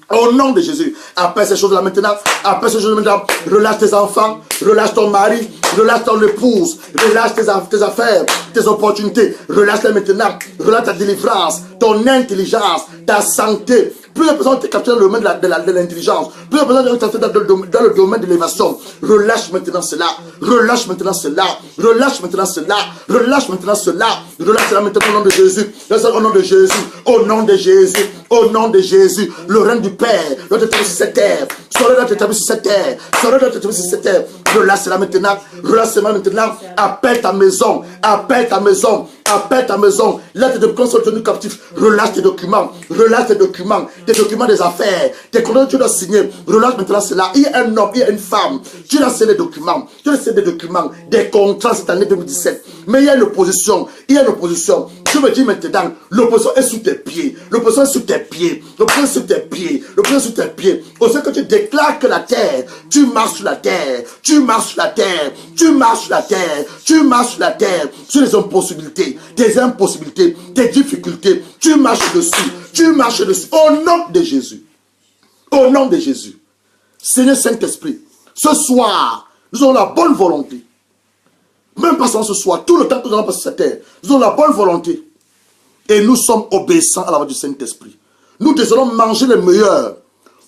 Au nom de Jésus, appelle ces choses-là maintenant. Appelle ces choses-là maintenant. Relâche tes enfants, relâche ton mari, relâche ton épouse, relâche tes affaires, tes opportunités. Relâche-les maintenant. Relâche ta délivrance, ton intelligence, ta santé. Plus de personnes te capturent dans le domaine de l'intelligence. Plus de personnes te capturent dans le domaine de l'élévation. Relâche maintenant cela. Relâche maintenant cela. Relâche maintenant cela. Relâche maintenant cela. Relâche cela maintenant au nom de Jésus. Au nom de Jésus. Au nom de Jésus. Au nom de Jésus. Le règne du Père doit être établi sur cette terre. Soleil doit être établi sur cette terre. Soleil doit être établi sur cette terre. Relâche cela maintenant. Relâche cela maintenant. Appelle ta maison. Appelle ta maison. Appelle ta maison. Là, tes documents sont tenus captifs. Relâche tes documents. Relâche tes documents. Tes documents des affaires. Tes contrats que tu dois signer. Relâche maintenant cela. Il y a un homme, il y a une femme. Tu dois signer des documents. Tu dois signer des documents. Des contrats cette année 2017. Mais il y a une opposition. Il y a une opposition. Je me dis maintenant, l'opposition est sous tes pieds. L'opposition est sous tes pieds. L'opposition est sous tes pieds. L'opposition est sous tes pieds. Au sein que tu déclares que la terre, tu marches sur la terre. Tu marches sur la terre. Tu marches sur la terre. Tu marches sur la terre. Sur les impossibilités. Tes impossibilités. Tes difficultés. Tu marches dessus. Tu marches dessus. Au nom de Jésus. Au nom de Jésus. Seigneur Saint-Esprit, ce soir, nous avons la bonne volonté. Même pas seulement ce soir, tout le temps que nous allons passer sur cette terre, nous avons la bonne volonté. Et nous sommes obéissants à la voix du Saint-Esprit. Nous désirons manger les meilleures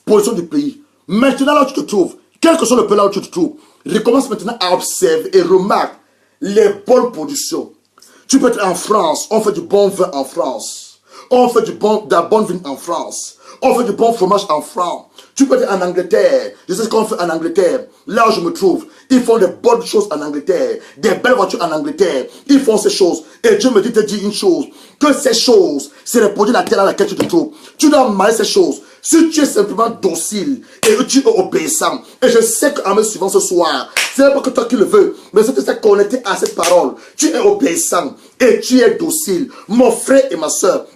positions du pays. Maintenant, là où tu te trouves, quel que soit le pays là où tu te trouves, recommence maintenant à observer et remarque les bonnes productions. Tu peux être en France, on fait du bon vin en France. On fait de la bonne vigne en France. On fait du bon fromage en France. Tu peux être en Angleterre. Je sais ce qu'on fait en Angleterre. Là où je me trouve, ils font des bonnes choses en Angleterre. Des belles voitures en Angleterre. Ils font ces choses. Et Dieu me dit de te dire une chose. Que ces choses, c'est les produits de la terre dans laquelle tu te trouves. Tu dois marier ces choses. Si tu es simplement docile et que tu es obéissant, et je sais qu'en me suivant ce soir, ce n'est pas que toi qui le veux, mais si tu es connecté à cette parole, tu es obéissant et tu es docile. Mon frère et ma soeur,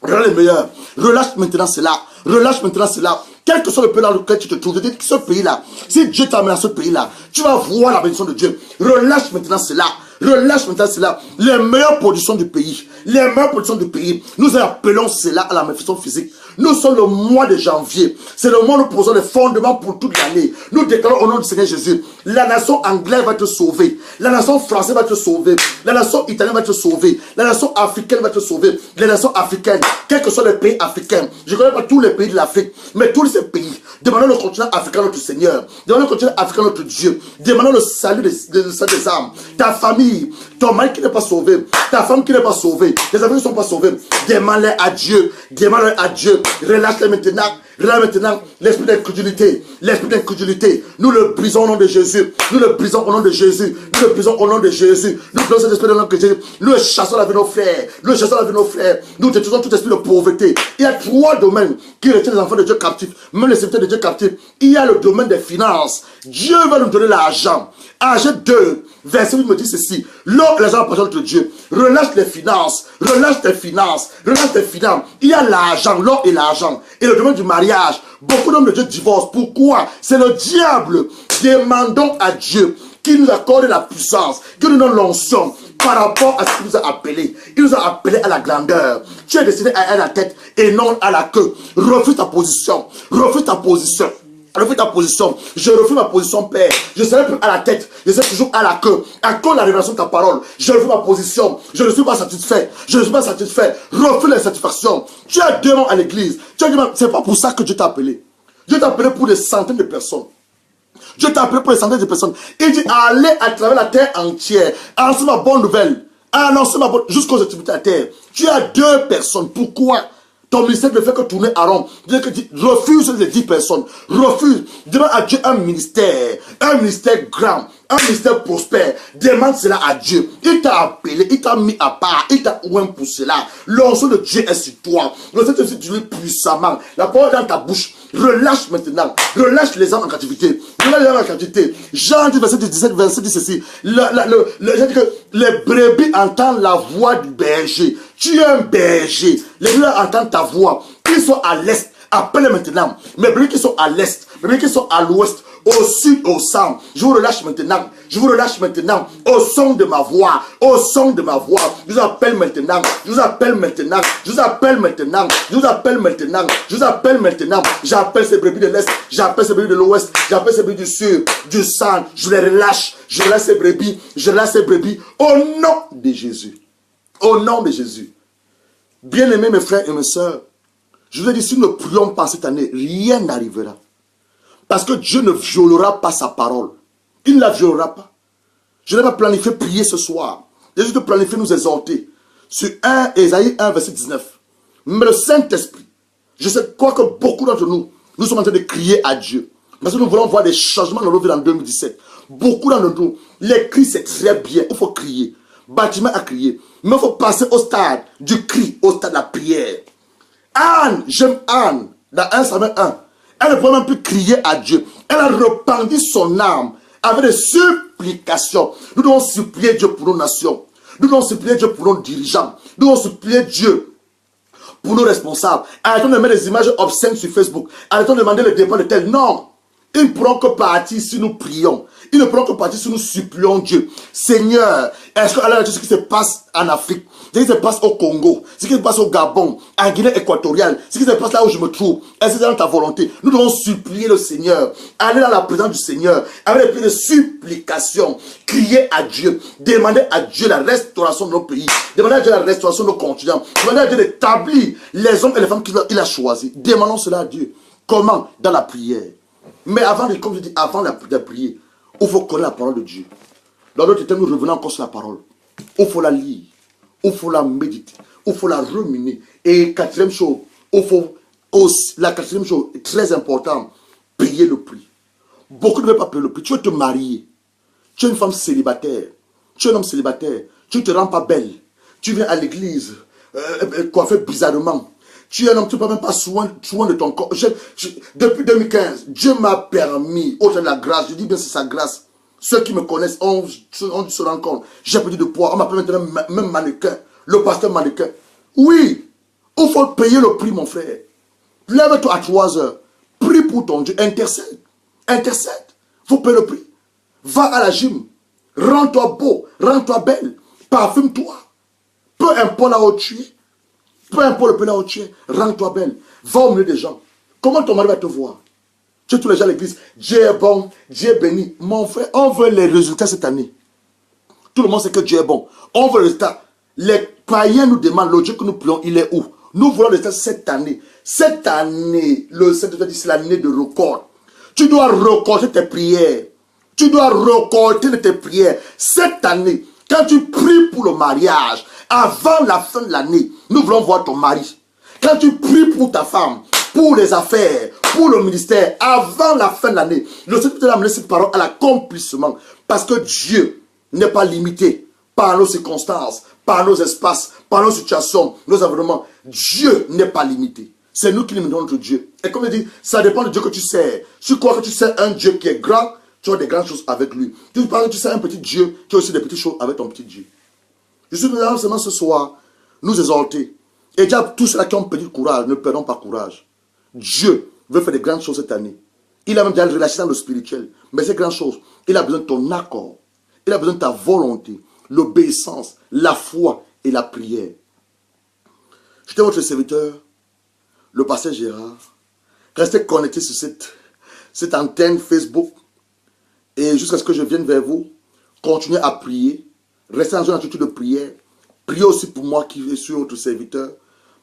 relâche les meilleurs. Relâche maintenant cela. Relâche maintenant cela. Quel que soit le pays dans lequel tu te trouves, je dis que ce pays-là, si Dieu t'amène à ce pays-là, tu vas voir la bénédiction de Dieu. Relâche maintenant cela. Relâche maintenant cela. Les meilleures productions du pays. Les meilleures productions du pays. Nous appelons cela à la manifestation physique. Nous sommes le mois de janvier. C'est le mois où nous posons les fondements pour toute l'année. Nous déclarons au nom du Seigneur Jésus. La nation anglaise va être sauvée. La nation française va être sauvée. La nation italienne va être sauvée. La nation africaine va être sauvée. Les nations africaines, quels que soient les pays africains. Je ne connais pas tous les pays de l'Afrique, mais tous ces pays. Demandons le continent africain notre Seigneur. Demandons le continent africain notre Dieu. Demandons le salut des âmes. Ta famille, ton mari qui n'est pas sauvé, ta femme qui n'est pas sauvée, les amis qui ne sont pas sauvés. Demande-les à Dieu. Demande-les à Dieu. Relâche-les maintenant. Relâche maintenant l'esprit d'incrédulité. L'esprit d'incrédulité. Nous le brisons au nom de Jésus. Nous le brisons au nom de Jésus. Nous le brisons au nom de Jésus. Nous brisons cet esprit de nom de Jésus. Nous le chassons la vie de nos frères. Nous le chassons la vie de nos frères. Nous détruisons tout esprit de pauvreté. Il y a 3 domaines qui retiennent les enfants de Dieu captifs. Même les serviteurs de Dieu captifs. Il y a le domaine des finances. Dieu va nous donner l'argent. Âge 2, verset 8 me dit ceci. L'or et l'argent appartiennent de Dieu. Relâche les finances. Relâche tes finances. Relâche tes finances. Il y a l'argent, l'or et l'argent. Et le domaine du mariage. Beaucoup d'hommes de Dieu divorcent. Pourquoi? C'est le diable. Demandons à Dieu qui nous accorde la puissance, qui nous donne l'onction par rapport à ce qu'il nous a appelé. Il nous a appelé à la grandeur. Tu es destiné à la tête et non à la queue. Refuse ta position. Refuse ta position. Refuse ta position. Je refuse ma position, Père. Je serai plus à la tête. Je serai toujours à la queue. À cause de la révélation de ta parole. Je refuse ma position. Je ne suis pas satisfait. Je ne suis pas satisfait. Refuse la satisfaction. Tu as demandé à l'église. Tu as demandé. C'est pas pour ça que Dieu t'a appelé. Dieu t'a appelé pour des centaines de personnes. Dieu t'a appelé pour des centaines de personnes. Il dit, allez à travers la terre entière. Annoncer ma bonne nouvelle. Annoncer ma bonne... jusqu'aux extrémités de la terre. Tu as 2 personnes. Pourquoi? Ton ministère ne fait que tourner à rond. Refuse les 10 personnes. Refuse. Demande à Dieu un ministère grand, un ministère prospère. Demande cela à Dieu. Il t'a appelé, il t'a mis à part, il t'a oint pour cela. L'onction de Dieu est sur toi. Le Seigneur te dit puissamment. La parole est dans ta bouche. Relâche maintenant. Relâche les âmes en captivité. Relâche les âmes en captivité. Jean dit, verset 17, verset dit ceci. J'ai dit que les brebis entendent la voix du berger. Tu es un berger. Les brebis entendent ta voix. Ils sont à l'est. Appelle maintenant. Mes brebis qui sont à l'est. Mes brebis qui sont à l'ouest. Au sud, au centre. Je vous relâche maintenant. Je vous relâche maintenant. Au son de ma voix. Au son de ma voix. Je vous appelle maintenant. Je vous appelle maintenant. Je vous appelle maintenant. Je vous appelle maintenant. Je vous appelle maintenant. J'appelle ces brebis de l'est. J'appelle ces brebis de l'ouest. J'appelle ces brebis du sud, du centre. Je les relâche. Je relâche ces brebis. Je relâche ces brebis. Au nom de Jésus. Au nom de Jésus. Bien-aimés mes frères et mes sœurs, je vous ai dit, si nous ne prions pas cette année, rien n'arrivera. Parce que Dieu ne violera pas sa parole. Il ne la violera pas. Je n'ai pas planifié prier ce soir. J'ai juste planifié nous exhorter. Sur Ésaïe 1, verset 19. Mais le Saint-Esprit, je sais quoi que beaucoup d'entre nous, nous sommes en train de crier à Dieu. Parce que nous voulons voir des changements dans nos vies en 2017. Beaucoup d'entre nous, les cris c'est très bien. Il faut crier. Bâtiment à crier. Mais il faut passer au stade du cri, au stade de la prière. Anne, j'aime Anne, dans 1 Samuel 1. Elle ne pouvait même plus crier à Dieu. Elle a repenti son âme avec des supplications. Nous devons supplier Dieu pour nos nations. Nous devons supplier Dieu pour nos dirigeants. Nous devons supplier Dieu pour nos responsables. Arrêtons de mettre des images obscènes sur Facebook. Arrêtons de demander le départ de tel. Non. Ils ne pourront que partir si nous prions. Ils ne pourront que partir si nous supplions Dieu. Seigneur, est-ce que Allah a dit ce qui se passe en Afrique, ce qui se passe au Congo, ce qui se passe au Gabon, en Guinée équatoriale, ce qui se passe là où je me trouve, est-ce que c'est dans ta volonté? Nous devons supplier le Seigneur, aller dans la présence du Seigneur, avec des prières de supplication, crier à Dieu, demander à Dieu la restauration de nos pays, demander à Dieu la restauration de nos continents, demander à Dieu d'établir les hommes et les femmes qu'il a choisis. Demandons cela à Dieu. Comment? Dans la prière. Mais avant, comme je dis, avant de prier, il faut connaître la parole de Dieu. Dans notre temps, nous revenons encore sur la parole. Il faut la lire. Il faut la méditer. Il faut la ruminer. Et quatrième chose, la quatrième chose, très importante, payer le prix. Beaucoup ne veulent pas payer le prix. Tu veux te marier. Tu es une femme célibataire. Tu es un homme célibataire. Tu ne te rends pas belle. Tu viens à l'église, coiffée bizarrement. Tu es un homme, tu ne peux même pas soin de ton corps. Depuis 2015, Dieu m'a permis, au-delà de la grâce, je dis bien c'est sa grâce. Ceux qui me connaissent, on se rend compte. J'ai perdu de poids, on m'appelle maintenant même mannequin, le pasteur mannequin. Oui, il faut payer le prix, mon frère. Lève-toi à 3 heures, prie pour ton Dieu, intercède. Intercède, il faut payer le prix. Va à la gym, rends-toi beau, rends-toi belle, parfume-toi. Peu importe là où tu es. Peu importe le pays là où tu es, rends-toi belle. Va au milieu des gens. Comment ton mari va te voir? Tu es tous les gens à l'église. Dieu est bon, Dieu est béni. Mon frère, on veut les résultats cette année. Tout le monde sait que Dieu est bon. On veut les résultats. Les païens nous demandent, le Dieu que nous prions, il est où? Nous voulons les résultats cette année. Cette année, le Seigneur dit, c'est l'année de record. Tu dois recorder tes prières. Tu dois recorder tes prières. Cette année, quand tu pries pour le mariage, avant la fin de l'année, nous voulons voir ton mari. Quand tu pries pour ta femme, pour les affaires, pour le ministère, avant la fin de l'année, le Seigneur t'a amené cette parole à l'accomplissement. Parce que Dieu n'est pas limité par nos circonstances, par nos espaces, par nos situations, nos environnements. Dieu n'est pas limité. C'est nous qui limitons notre Dieu. Et comme je dis, ça dépend du Dieu que tu sers. Si tu crois que tu sers un Dieu qui est grand, tu as des grandes choses avec lui. Tu penses que tu sers un petit Dieu, tu as aussi des petites choses avec ton petit Dieu. Je suis venu seulement ce soir nous exalter. Et déjà, tous ceux qui ont perdu courage, ne perdons pas courage. Dieu veut faire des grandes choses cette année. Il a même déjà relâché dans le spirituel. Mais ces grandes choses, il a besoin de ton accord. Il a besoin de ta volonté, l'obéissance, la foi et la prière. J'étais votre serviteur, le pasteur Gérard. Restez connectés sur cette antenne Facebook. Et jusqu'à ce que je vienne vers vous, continuez à prier. Restez dans une attitude de prière. Priez aussi pour moi qui suis votre serviteur.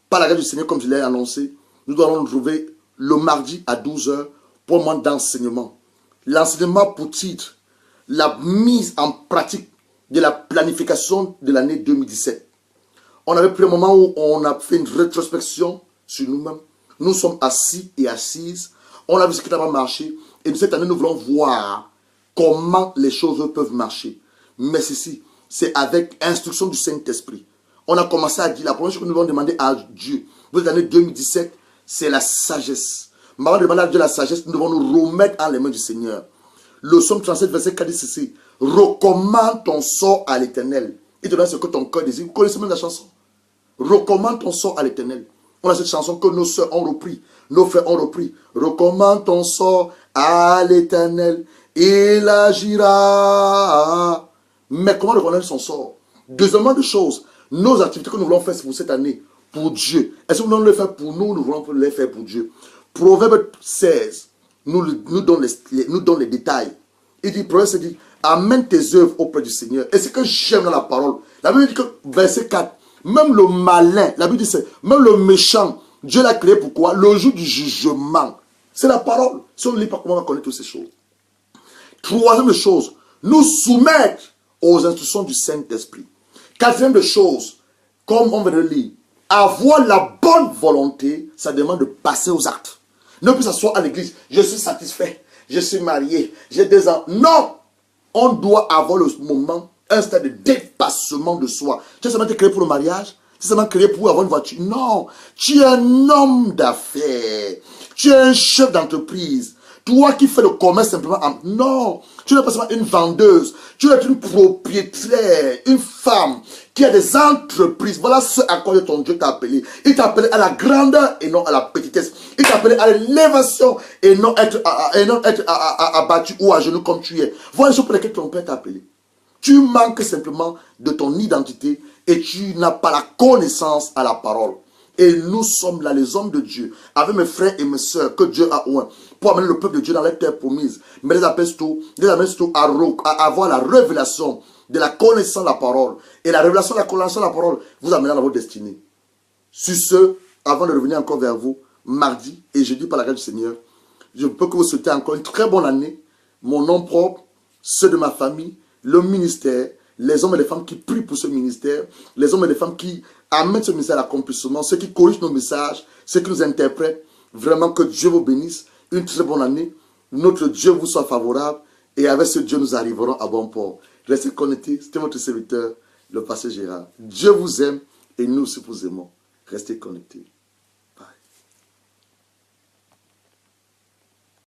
Par la grâce du Seigneur, comme je l'ai annoncé, nous allons nous trouver le mardi à 12 h pour un moment d'enseignement. L'enseignement pour titre, la mise en pratique de la planification de l'année 2017. On avait pris un moment où on a fait une rétrospection sur nous-mêmes. Nous sommes assis et assises. On a vu ce qui n'a pas marché. Et cette année, nous voulons voir comment les choses peuvent marcher. Mais ceci, c'est avec instruction du Saint-Esprit. On a commencé à dire, la première chose que nous devons demander à Dieu, pour l'année 2017, c'est la sagesse. Mais avant de demander à Dieu la sagesse, nous devons nous remettre dans les mains du Seigneur. Le psaume 37, verset 4 dit ceci: recommande ton sort à l'Éternel. Il te donne ce que ton cœur désire. Vous connaissez même la chanson. Recommande ton sort à l'Éternel. On a cette chanson que nos soeurs ont repris, nos frères ont repris. Recommande ton sort à l'Éternel, il agira. Mais comment reconnaître son sort? Deuxièmement de choses, nos activités que nous voulons faire pour cette année, pour Dieu. Est-ce que nous voulons les faire pour nous, nous voulons les faire pour Dieu? Proverbe 16 nous donne les détails. Il dit, Proverbe 16 dit, amène tes œuvres auprès du Seigneur. Et c'est que j'aime dans la parole. La Bible dit que, verset 4, même le malin, la Bible dit, même le méchant, Dieu l'a créé pourquoi? Le jour du jugement. C'est la parole. Si on ne lit pas, comment on va connaître toutes ces choses? Troisième chose, nous soumettre aux instructions du Saint-Esprit. Quatrième chose, comme on vient de lire, avoir la bonne volonté, ça demande de passer aux actes. Ne plus s'asseoir à l'église, je suis satisfait, je suis marié, j'ai 2 ans. Non! On doit avoir le moment, un stade de dépassement de soi. Tu es seulement créé pour le mariage? Tu es seulement créé pour avoir une voiture? Non! Tu es un homme d'affaires. Tu es un chef d'entreprise. Toi qui fais le commerce simplement, non, tu n'es pas seulement une vendeuse, tu es une propriétaire, une femme qui a des entreprises. Voilà ce à quoi ton Dieu t'a appelé. Il t'a appelé à la grandeur et non à la petitesse. Il t'a appelé à l'élévation et non être abattu ou à genoux comme tu es. Voilà les choses pour lesquelles ton Père t'a appelé. Tu manques simplement de ton identité et tu n'as pas la connaissance à la parole. Et nous sommes là, les hommes de Dieu, avec mes frères et mes soeurs, que Dieu a oint, pour amener le peuple de Dieu dans les terres promises. Mais les amène tout à avoir la révélation de la connaissance de la parole. Et la révélation de la connaissance de la parole vous amènera dans votre destinée. Sur ce, avant de revenir encore vers vous, mardi et jeudi par la grâce du Seigneur, je peux que vous souhaiter encore une très bonne année. Mon nom propre, ceux de ma famille, le ministère, les hommes et les femmes qui prient pour ce ministère, les hommes et les femmes qui amènent ce ministère à l'accomplissement, ceux qui corrigent nos messages, ceux qui nous interprètent. Vraiment que Dieu vous bénisse. Une très bonne année. Notre Dieu vous soit favorable. Et avec ce Dieu, nous arriverons à bon port. Restez connectés. C'était votre serviteur, le pasteur Gérard. Dieu vous aime et nous aussi vous aimons. Restez connectés.